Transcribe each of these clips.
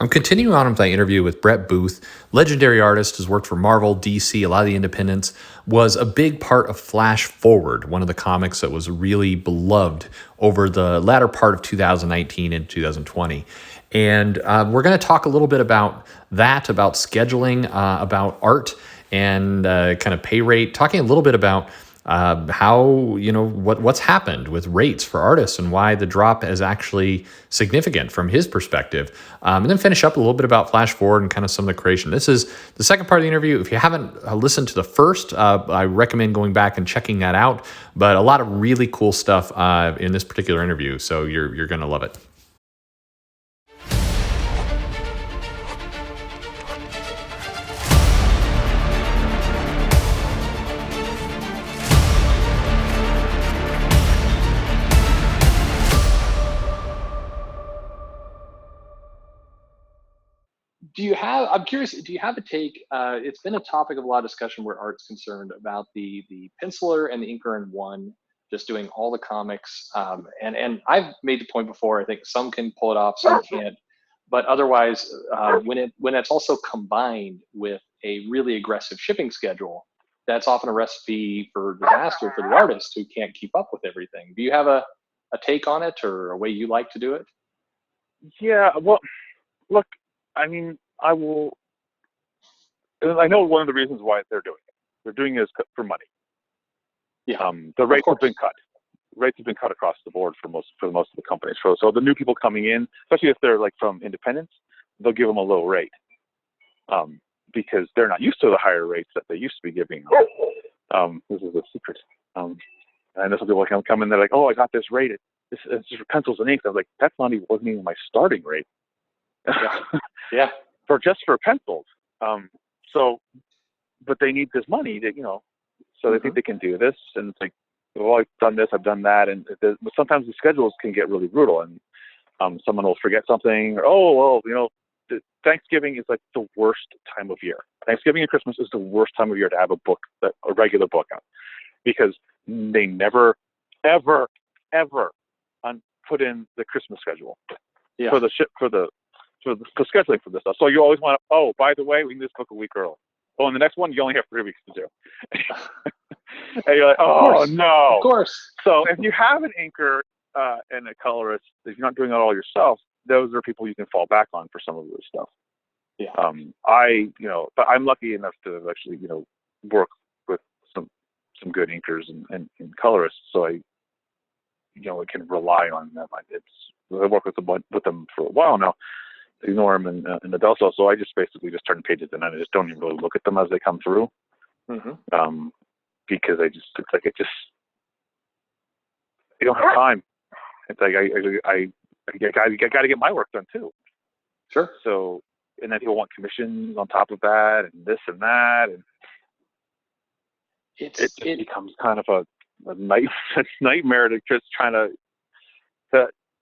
I'm continuing on with my interview with Brett Booth, legendary artist, has worked for Marvel, DC, a lot of the independents, was a big part of Flash Forward, one of the comics that was really beloved over the latter part of 2019 and 2020. And we're going to talk a little bit about that, about scheduling, about art, and kind of pay rate, talking a little bit about how what's happened with rates for artists and why the drop is actually significant from his perspective, and then finish up a little bit about Flash Forward and kind of some of the creation. This is the second part of the interview. If you haven't listened to the first, I recommend going back and checking that out. But a lot of really cool stuff in this particular interview, so you're going to love it. I'm curious, do you have a take? It's been a topic of a lot of discussion where art's concerned about the penciler and the inker in one, just doing all the comics. And I've made the point before, I think some can pull it off, some can't. But otherwise, when it's also combined with a really aggressive shipping schedule, that's often a recipe for disaster for the artist who can't keep up with everything. Do you have a take on it or a way you like to do it? Yeah, well, look, I mean, I will. I know one of the reasons why they're doing it. They're doing it for money. Yeah. The rates have been cut. Rates have been cut across the board for most of the companies. So the new people coming in, especially if they're like from independents, they'll give them a low rate, because they're not used to the higher rates that they used to be giving. This is a secret. And there's some people come in, they're like, "Oh, I got this rate. It's for pencils and inks." I was like, wasn't even my starting rate. Yeah. For pencils. But they need this money to, so they think they can do this. And it's like, well, I've done this, I've done that. But sometimes the schedules can get really brutal, and someone will forget something, or, Thanksgiving is like the worst time of year. Thanksgiving and Christmas is the worst time of year to have a regular book out, because they never, ever, ever put in the Christmas schedule for the scheduling for this stuff. So you always want to, by the way, we need this book a week early. Oh, and the next one, you only have 3 weeks to do. And you're like, oh, no. Of course. So if you have an inker and a colorist, if you're not doing it all yourself, those are people you can fall back on for some of this stuff. Yeah. But I'm lucky enough to actually, work with some good inkers and colorists. So I can rely on them. I work with them for a while now. Ignore them in the Delso, so I just basically just turn pages and I just don't even really look at them as they come through, because I don't have time. It's like I got to get my work done too. Sure. So, and then people want commissions on top of that and this and that, and it becomes kind of a nightmare to just trying to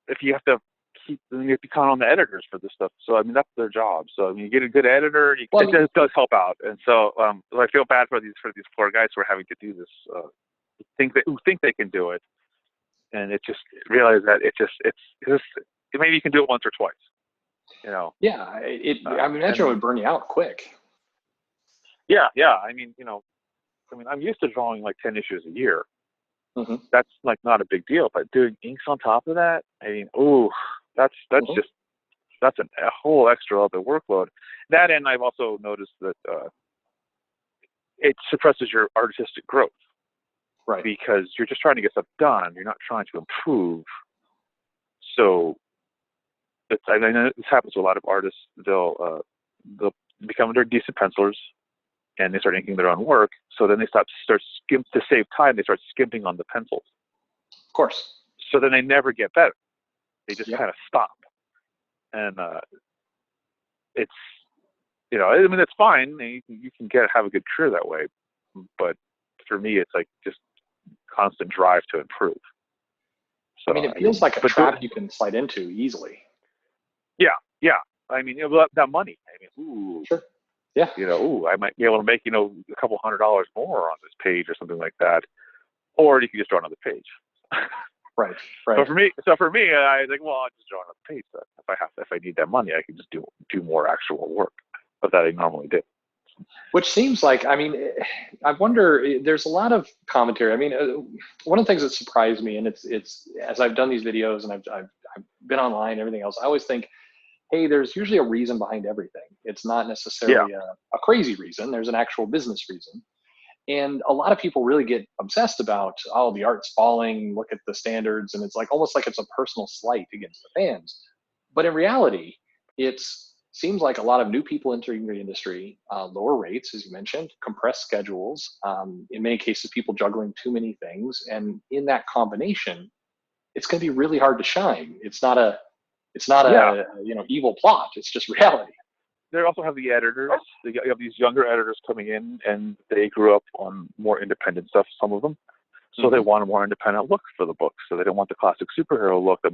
if you have to. You have to count on the editors for this stuff. So, I mean, that's their job. So, I mean, you get a good editor, it does help out. And so, I feel bad for these poor guys who are having to do this, who think they can do it. And realize that maybe you can do it once or twice, Yeah. I imagine it would burn you out quick. Yeah. I mean, I'm used to drawing like 10 issues a year. Mm-hmm. That's like not a big deal, but doing inks on top of that, I mean, that's a whole extra other workload. That, and I've also noticed that it suppresses your artistic growth, right? Because you're just trying to get stuff done. You're not trying to improve. So, I know this happens to a lot of artists. They'll become decent pencilers, and they start inking their own work. So then they to save time. They start skimping on the pencils. Of course. So then they never get better. They just kind of stop. And it's, it's fine. You can have a good career that way. But for me, it's like just constant drive to improve. So, it feels like a trap you can slide into easily. Yeah. I mean, that money. Sure. Yeah. I might be able to make, a couple $100 more on this page or something like that. Or you can just draw another page. Right. So Right. for me, I was like, well, I'll just draw on the page. But if I need that money, I can just do more actual work, but that I normally do. Which seems like, I mean, I wonder, there's a lot of commentary. I mean, one of the things that surprised me, and it's as I've done these videos and I've been online and everything else, I always think, hey, there's usually a reason behind everything. It's not Yeah. necessarily a crazy reason. There's an actual business reason. And a lot of people really get obsessed about, oh, the art's falling, look at the standards. And it's like almost like it's a personal slight against the fans. But in reality, it's seems like a lot of new people entering the industry, lower rates, as you mentioned, compressed schedules, in many cases, people juggling too many things. And in that combination, it's going to be really hard to shine. It's not Yeah. a evil plot. It's just reality. They also have the editors. You have these younger editors coming in, and they grew up on more independent stuff, some of them. So they want a more independent look for the book. So they don't want the classic superhero look that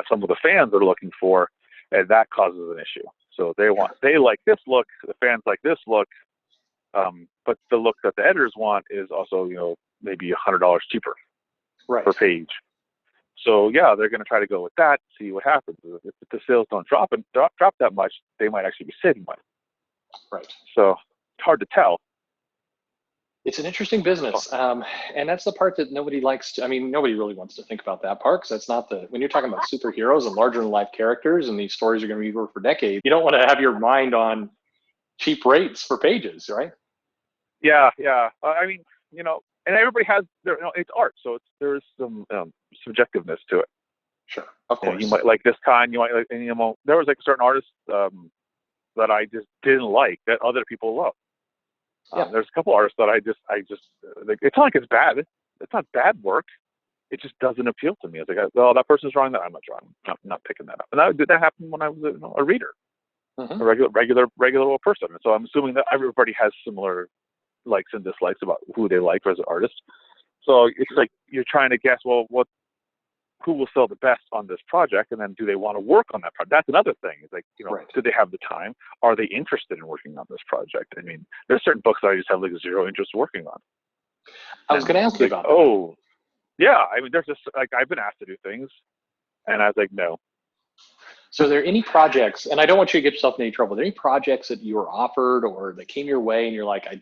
some of the fans are looking for, and that causes an issue. So they like this look, the fans like this look, but the look that the editors want is also maybe $100 cheaper per page. So yeah, they're going to try to go with that, see what happens. If the sales don't drop that much, they might actually be saving money. Right. So it's hard to tell. It's an interesting business, and that's the part that nobody likes to. I mean, nobody really wants to think about that part, because that's not when you're talking about superheroes and larger than life characters, and these stories are going to be for decades. You don't want to have your mind on cheap rates for pages, right? Yeah. I mean, and everybody has it's art, so there's some subjectiveness to it. Sure, of course. You might like this kind. You might like, and there was like a certain artist that I just didn't like that other people love. There's a couple artists that I just like. It's not like it's bad. It's not bad work. It just doesn't appeal to me. It's like, well, that person's drawing that. I'm not drawing. I'm not picking that up. And that happened when I was a reader, a regular old person. And so I'm assuming that everybody has similar likes and dislikes about who they like as an artist. So it's like you're trying to guess, well, who will sell the best on this project, and then do they want to work on that project? That's another thing. It's like, do they have the time? Are they interested in working on this project? I mean, there's certain books that I just have like zero interest working on. I was going to ask you about that. Oh, yeah. I mean, there's just like, I've been asked to do things, and I was like, no. So are there any projects, and I don't want you to get yourself in any trouble, are there any projects that you were offered or that came your way and you're like, I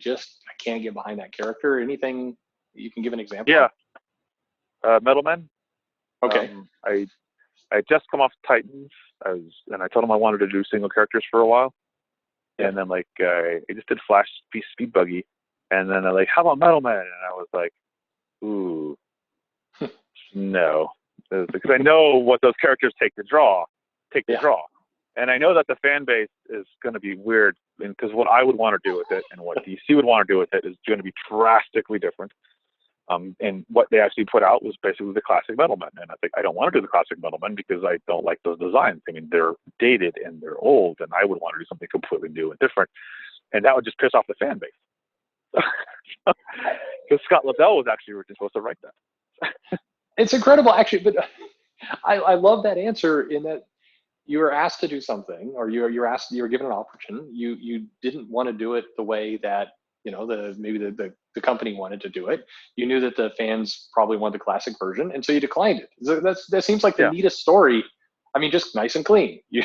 can't get behind that character? Anything you can give an example? Yeah. Metal Men. Okay. I just come off Titans, and I told them I wanted to do single characters for a while, and then like I just did Flash Speed Buggy, and then they're like, how about Metal Man? And I was like, ooh, no, because I know what those characters take to draw, and I know that the fan base is going to be weird, because what I would want to do with it and what DC would want to do with it is going to be drastically different. And what they actually put out was basically the classic Metal Men. And I think I don't want to do the classic Metal Men because I don't like those designs. I mean, they're dated and they're old, and I would want to do something completely new and different. And that would just piss off the fan base. Because Scott Lobdell was actually originally supposed to write that. It's incredible, actually. But I love that answer, in that you were asked to do something, or you were given an option. You didn't want to do it the way that the company wanted to do it. You knew that the fans probably wanted the classic version, and so you declined it. So that seems like the neatest story. I mean, just nice and clean. Yeah.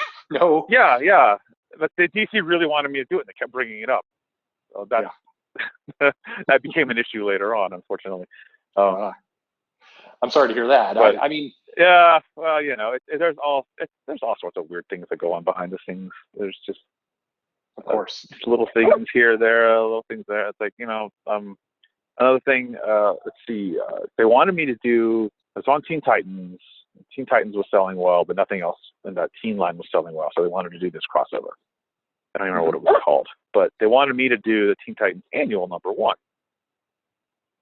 But the DC really wanted me to do it, and they kept bringing it up. So that became an issue later on, unfortunately. I'm sorry to hear that. But, I mean, yeah. Well, there's all sorts of weird things that go on behind the scenes. There's just, of course, little things here, there, little things there. It's like, another thing. Let's see. They wanted me to do. I was on Teen Titans. Teen Titans was selling well, but nothing else in that teen line was selling well. So they wanted to do this crossover. I don't even know what it was called, but they wanted me to do the Teen Titans Annual #1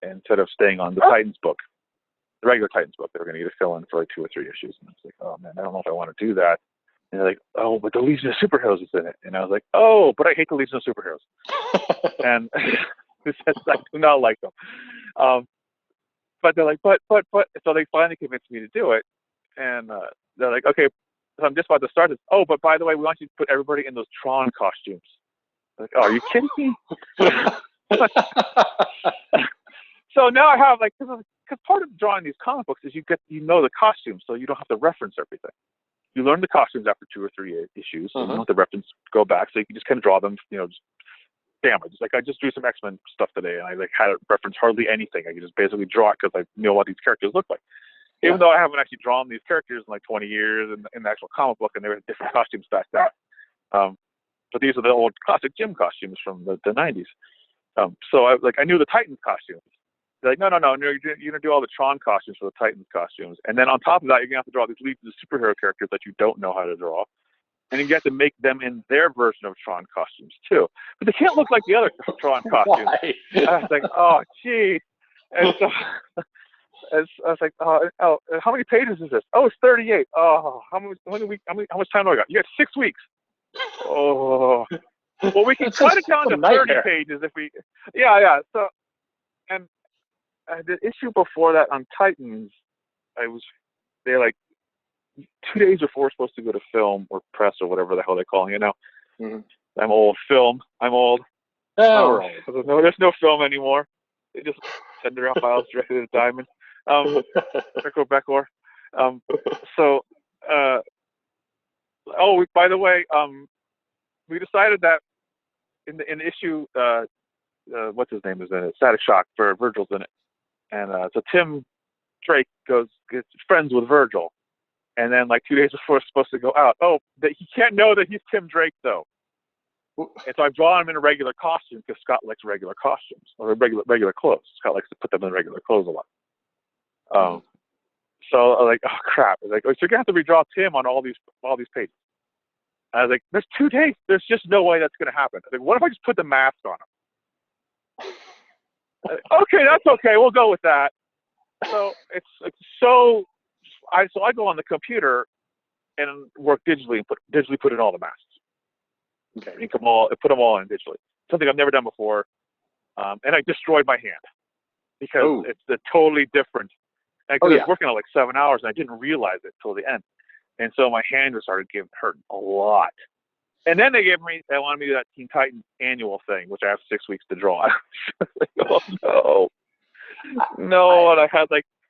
instead of staying on the Titans book, the regular Titans book. They were going to get a fill in for like 2 or 3 issues, and I was like, oh man, I don't know if I want to do that. And they're like, oh, but the Legion of Superheroes is in it. And I was like, oh, but I hate the Legion of Superheroes. And I do not like them. But they're like, but. So they finally convinced me to do it. And they're like, okay, so I'm just about to start this. Oh, but by the way, we want you to put everybody in those Tron costumes. Like, oh, are you kidding me? So now I have like, because part of drawing these comic books is you know the costumes, so you don't have to reference everything. You learn the costumes after 2 or 3 issues, so you don't have to reference go back. So you can just kind of draw them, just damn it. I just drew some X-Men stuff today, and I like had to reference hardly anything. I could just basically draw it because I know what these characters look like. Even though I haven't actually drawn these characters in like 20 years in the actual comic book, and they were different costumes back then. But these are the old classic Jim costumes from the 90s. So I knew the Titans costumes. They're like, no, you're gonna do all the Tron costumes for the Titans costumes, and then on top of that, you're gonna have to draw these leads of superhero characters that you don't know how to draw, and you get to make them in their version of Tron costumes too. But they can't look like the other Tron costumes. I was like, oh, gee. And so I was like, oh, how many pages is this? Oh, it's 38. Oh, how much time do I got? You got 6 weeks. Oh, well, we can cut it down to 30 pages if we. Yeah. So, and the issue before that on Titans, they're like 2 days before we're supposed to go to film or press or whatever the hell they're calling it now. I'm old. I'm old. Oh, there's no film anymore. They just send their files directly to Diamond. Becor. By the way, we decided that in the issue, what's his name is in it? Static Shock for Virgil's in it, and so Tim Drake gets friends with Virgil, and then like 2 days before it's supposed to go out, he can't know that he's Tim Drake though. And so I've drawn him in a regular costume because Scott likes regular costumes or regular clothes. Scott likes to put them in regular clothes a lot. So like, oh crap! I was like, so you're gonna have to redraw Tim on all these pages. I was like, there's 2 days. There's just no way that's gonna happen. I was like, what if I just put the mask on him? Okay, that's okay. We'll go with that. So I go on the computer and work digitally and put in all the masks. Okay, and put them all in digitally. Something I've never done before, and I destroyed my hand because it's totally different. I was working on like 7 hours, and I didn't realize it till the end, and so my hand just started hurting a lot. And then they wanted me to do that Teen Titans annual thing, which I have 6 weeks to draw. Like, oh no! And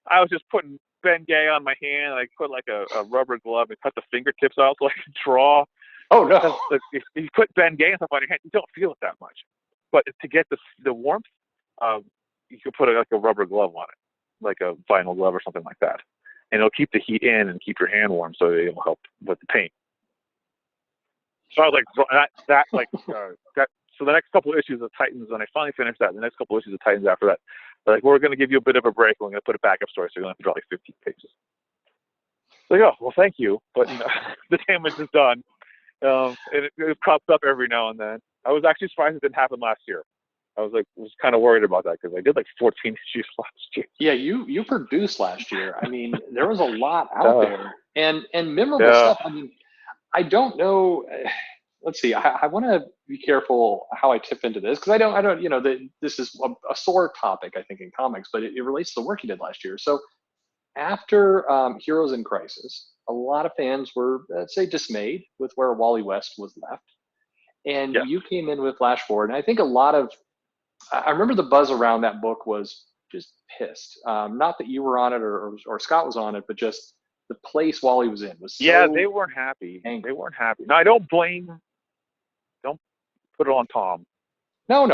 I was just putting Ben Gay on my hand, and I put like a rubber glove and cut the fingertips out so I could draw. Oh no! If you put Ben Gay and stuff on your hand, you don't feel it that much. But to get the warmth, you can put like a rubber glove on it, like a vinyl glove or something like that, and it'll keep the heat in and keep your hand warm, so it'll help with the paint. So I was like, that. So the next couple of issues of Titans, when I finally finished that, the next couple of issues of Titans after that, they're like, we're going to give you a bit of a break. We're going to put a backup story, so you're going to have to draw like 15 pages. So well, thank you, but the damage is done. And it crops up every now and then. I was actually surprised it didn't happen last year. I was kind of worried about that because I did like 14 issues last year. Yeah, you produced last year. I mean, there was a lot out there and memorable stuff. I mean, I don't know. Let's see. I want to be careful how I tip into this because I don't. This is a sore topic, I think, in comics, but it relates to the work you did last year. So after Heroes in Crisis, a lot of fans were, let's say, dismayed with where Wally West was left, and you came in with Flash Forward. And I think I remember the buzz around that book was just pissed. Not that you were on it or Scott was on it, but just the place Wally was in was so they weren't happy. angry. They weren't happy. No, I don't put it on Tom. No.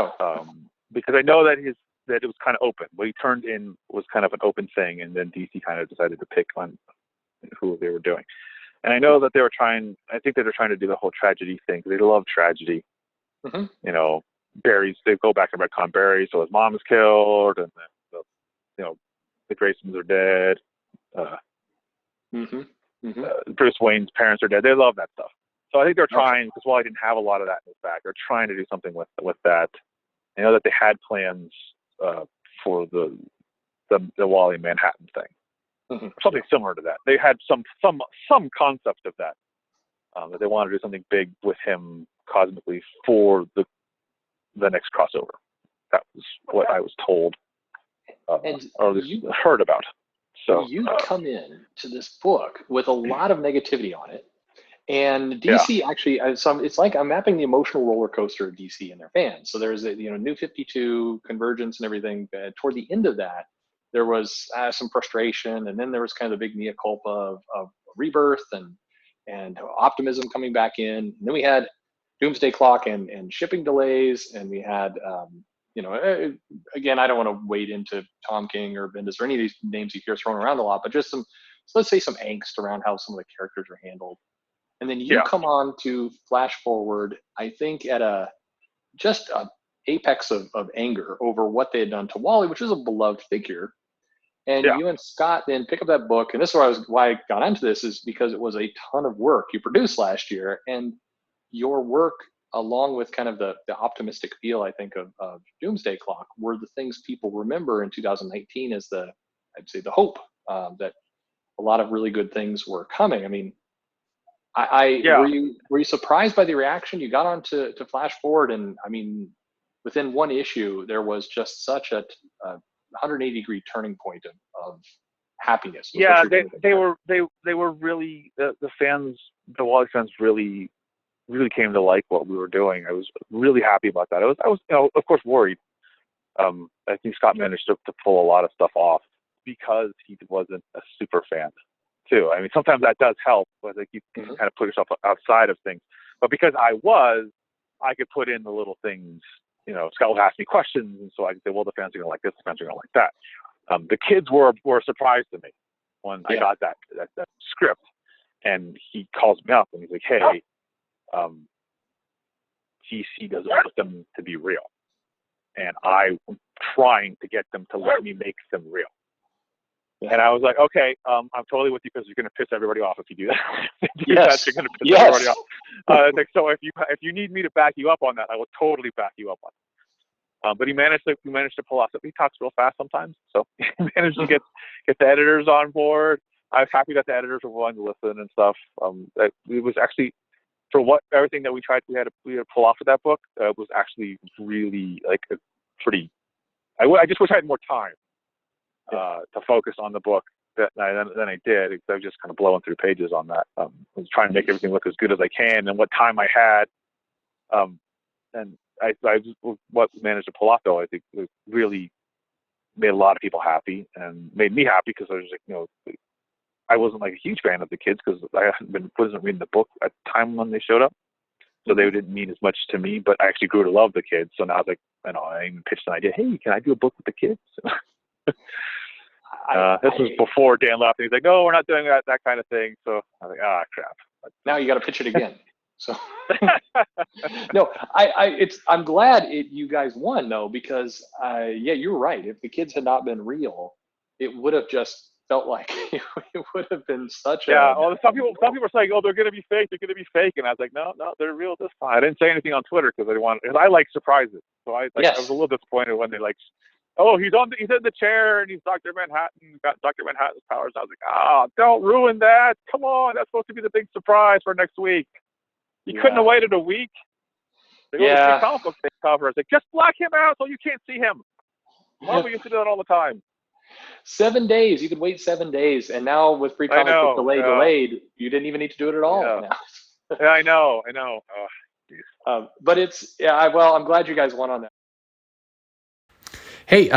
Because I know that it was kind of open. What he turned in was kind of an open thing, and then DC kind of decided to pick on who they were doing. And I know that I think they were trying to do the whole tragedy thing. They love tragedy. Mm-hmm. Barry's, they go back and retcon Barry, so his mom is killed, and then the Graysons are dead. Bruce Wayne's parents are dead. They love that stuff. So I think they're trying, because Wally didn't have a lot of that in his back, they're trying to do something with that. I know that they had plans for the Wally Manhattan thing, something similar to that. They had some concept of that they wanted to do something big with him cosmically for the next crossover. That was what I was told, or at least heard about. So you come in to this book with a lot of negativity on it. And Yeah. DC actually, it's like I'm mapping the emotional roller coaster of DC and their fans. So there's a New 52 Convergence and everything. Toward the end of that, there was some frustration, and then there was kind of the big mea culpa of Rebirth and optimism coming back in. And then we had Doomsday Clock and shipping delays, and we had again, I don't want to wade into Tom King or Bendis or any of these names you hear thrown around a lot, but just let's say some angst around how some of the characters are handled. And then you come on to Flash Forward, I think at just a apex of anger over what they had done to Wally, which is a beloved figure. And you and Scott then pick up that book, and this is why I got into this, is because it was a ton of work you produced last year, and your work, along with kind of the optimistic feel, I think, of Doomsday Clock, were the things people remember in 2019 as I'd say the hope that a lot of really good things were coming. I mean, were you surprised by the reaction you got on to Flash Forward? And I mean, within one issue, there was just such a 180-degree turning point of happiness. Yeah, they were really the fans, the Wally fans really came to like what we were doing. I was really happy about that. I was of course worried. I think Scott managed to pull a lot of stuff off because he wasn't a super fan too. I mean, sometimes that does help, but like you can kind of put yourself outside of things. But because I could put in the little things. Scott would ask me questions, and so I could say, well, the fans are going to like this, the fans are going to like that. The kids were a surprise to me when I got that script, and he calls me up and he's like, hey, DC doesn't want them to be real, and I'm trying to get them to let me make them real. Yeah. And I was like, okay, I'm totally with you because you're going to piss everybody off if you do that. You're going to piss everybody off. So if you need me to back you up on that, I will totally back you up on it. But he managed to pull off. He talks real fast sometimes, so he managed to get the editors on board. I was happy that the editors were willing to listen and stuff. It was actually, for everything that we had to pull off of that book, was actually really like a pretty. I just wish I had more time. To focus on the book than I did, because I was just kind of blowing through pages on that. I was trying to make everything look as good as I can, and what time I had. And what we managed to pull off, though, I think it really made a lot of people happy, and made me happy because I was like, I wasn't like a huge fan of the kids because I wasn't reading the book at the time when they showed up, so they didn't mean as much to me. But I actually grew to love the kids, so now I was like, I even pitched an idea. Hey, can I do a book with the kids? This was before Dan left. He's like, no, we're not doing that kind of thing. So I was like, crap. Now you got to pitch it again. So no, I'm glad you guys won though, because you were right. If the kids had not been real, it would have just felt like it would have been such a. Yeah. Well, some people are saying, oh, they're going to be fake. They're going to be fake. And I was like, no, they're real this time. I didn't say anything on Twitter because I like surprises. So I was a little disappointed when they oh, he's in the chair and he's Dr. Manhattan, got Dr. Manhattan's powers. I was like, don't ruin that. Come on. That's supposed to be the big surprise for next week. You couldn't have waited a week. They go to the comic book cover. It's like, just black him out so you can't see him. Marvel used to do that all the time. 7 days. You could wait 7 days. And now with free comic book delayed, you didn't even need to do it at all. Yeah, yeah I know. Oh, but I'm glad you guys won on that. Hey,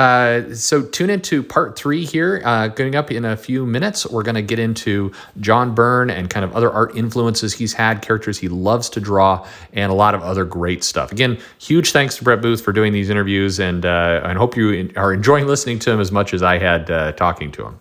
so tune into part 3 here. Going up in a few minutes, we're going to get into John Byrne and kind of other art influences he's had, characters he loves to draw, and a lot of other great stuff. Again, huge thanks to Brett Booth for doing these interviews, and I hope you are enjoying listening to him as much as I had talking to him.